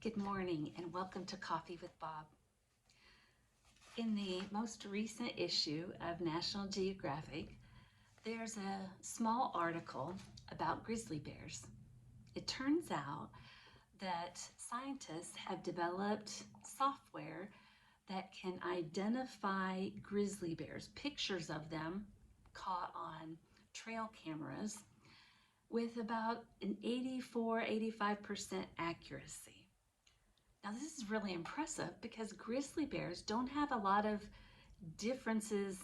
Good morning and welcome to Coffee with Bob. In the most recent issue of National Geographic, there's a small article about grizzly bears. It turns out that scientists have developed software that can identify grizzly bears, pictures of them caught on trail cameras with about an 84-85% accuracy. Now this is really impressive because grizzly bears don't have a lot of differences,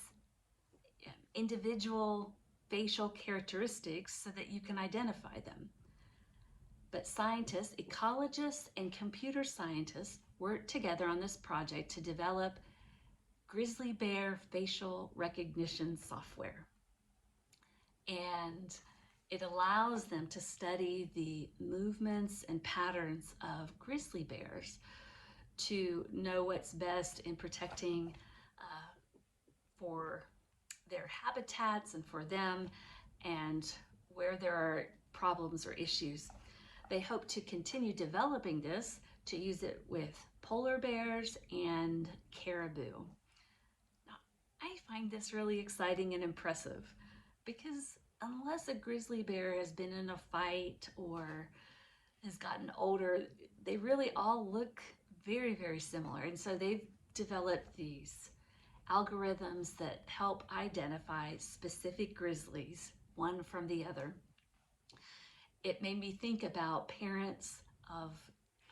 individual facial characteristics so that you can identify them. But scientists, ecologists, and computer scientists worked together on this project to develop grizzly bear facial recognition software. And it allows them to study the movements and patterns of grizzly bears to know what's best in protecting for their habitats and for them, and where there are problems or issues. They hope to continue developing this to use it with polar bears and caribou. Now, I find this really exciting and impressive because unless a grizzly bear has been in a fight or has gotten older, they really all look very, very similar. And so they've developed these algorithms that help identify specific grizzlies, one from the other. It made me think about parents of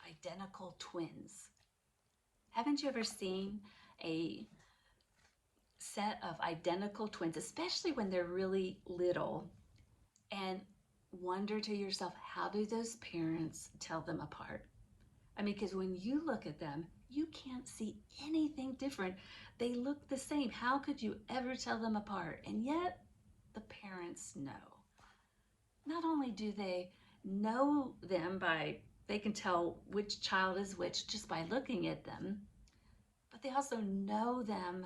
identical twins. Haven't you ever seen a set of identical twins, especially when they're really little, and wonder to yourself, how do those parents tell them apart? I mean, because when you look at them, you can't see anything different. They look the same. How could you ever tell them apart? And yet the parents know. Not only do they know them they can tell which child is which just by looking at them, but they also know them,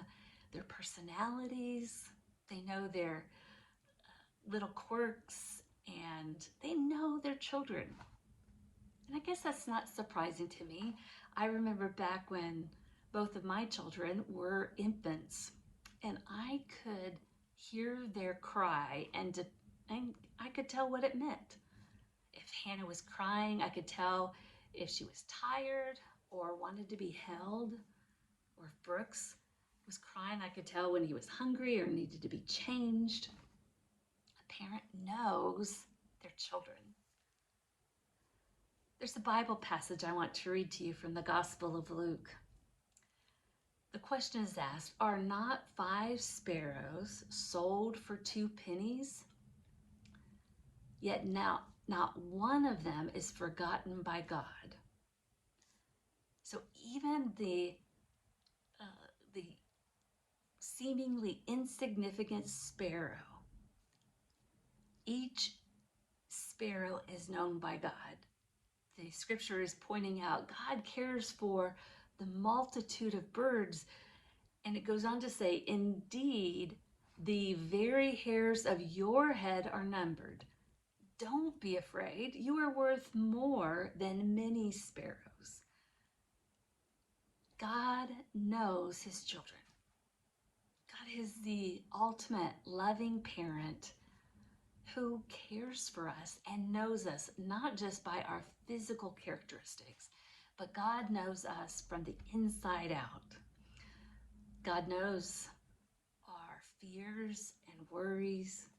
their personalities, they know their little quirks, and they know their children. And I guess that's not surprising to me. I remember back when both of my children were infants, and I could hear their cry and I could tell what it meant. If Hannah was crying, I could tell if she was tired or wanted to be held, or if Brooks was crying, I could tell when he was hungry or needed to be changed. A parent knows their children. There's a Bible passage I want to read to you from the Gospel of Luke. The question is asked, are not 5 sparrows sold for 2 pennies? Yet now not one of them is forgotten by God. So even the seemingly insignificant sparrow, each sparrow is known by God. The scripture is pointing out God cares for the multitude of birds. And it goes on to say, indeed, the very hairs of your head are numbered. Don't be afraid. You are worth more than many sparrows. God knows his children. God is the ultimate loving parent who cares for us and knows us, not just by our physical characteristics, but God knows us from the inside out. God knows our fears and worries.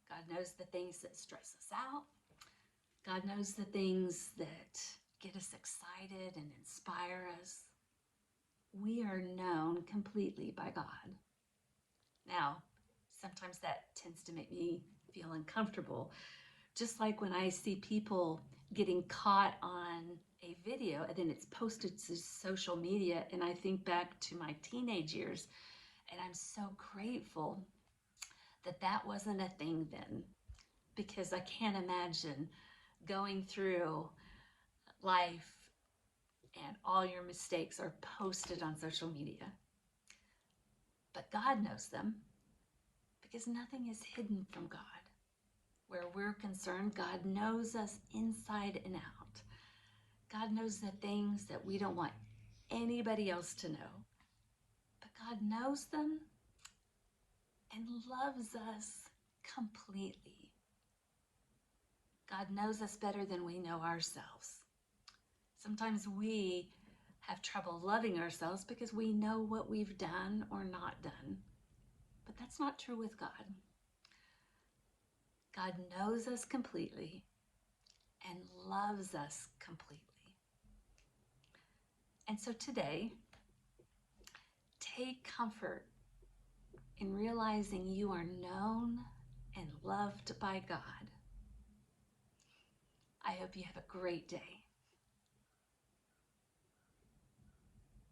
God knows the things that stress us out. God knows the things that get us excited and inspire us. We are known completely by God. Now, sometimes that tends to make me feel uncomfortable. Just like when I see people getting caught on a video and then it's posted to social media, and I think back to my teenage years, and I'm so grateful that that wasn't a thing then, because I can't imagine going through life and all your mistakes are posted on social media. But God knows them, because nothing is hidden from God. Where we're concerned, God knows us inside and out. God knows the things that we don't want anybody else to know. But God knows them and loves us completely. God knows us better than we know ourselves. Sometimes we have trouble loving ourselves because we know what we've done or not done. But that's not true with God. God knows us completely and loves us completely. And so today, take comfort in realizing you are known and loved by God. I hope you have a great day.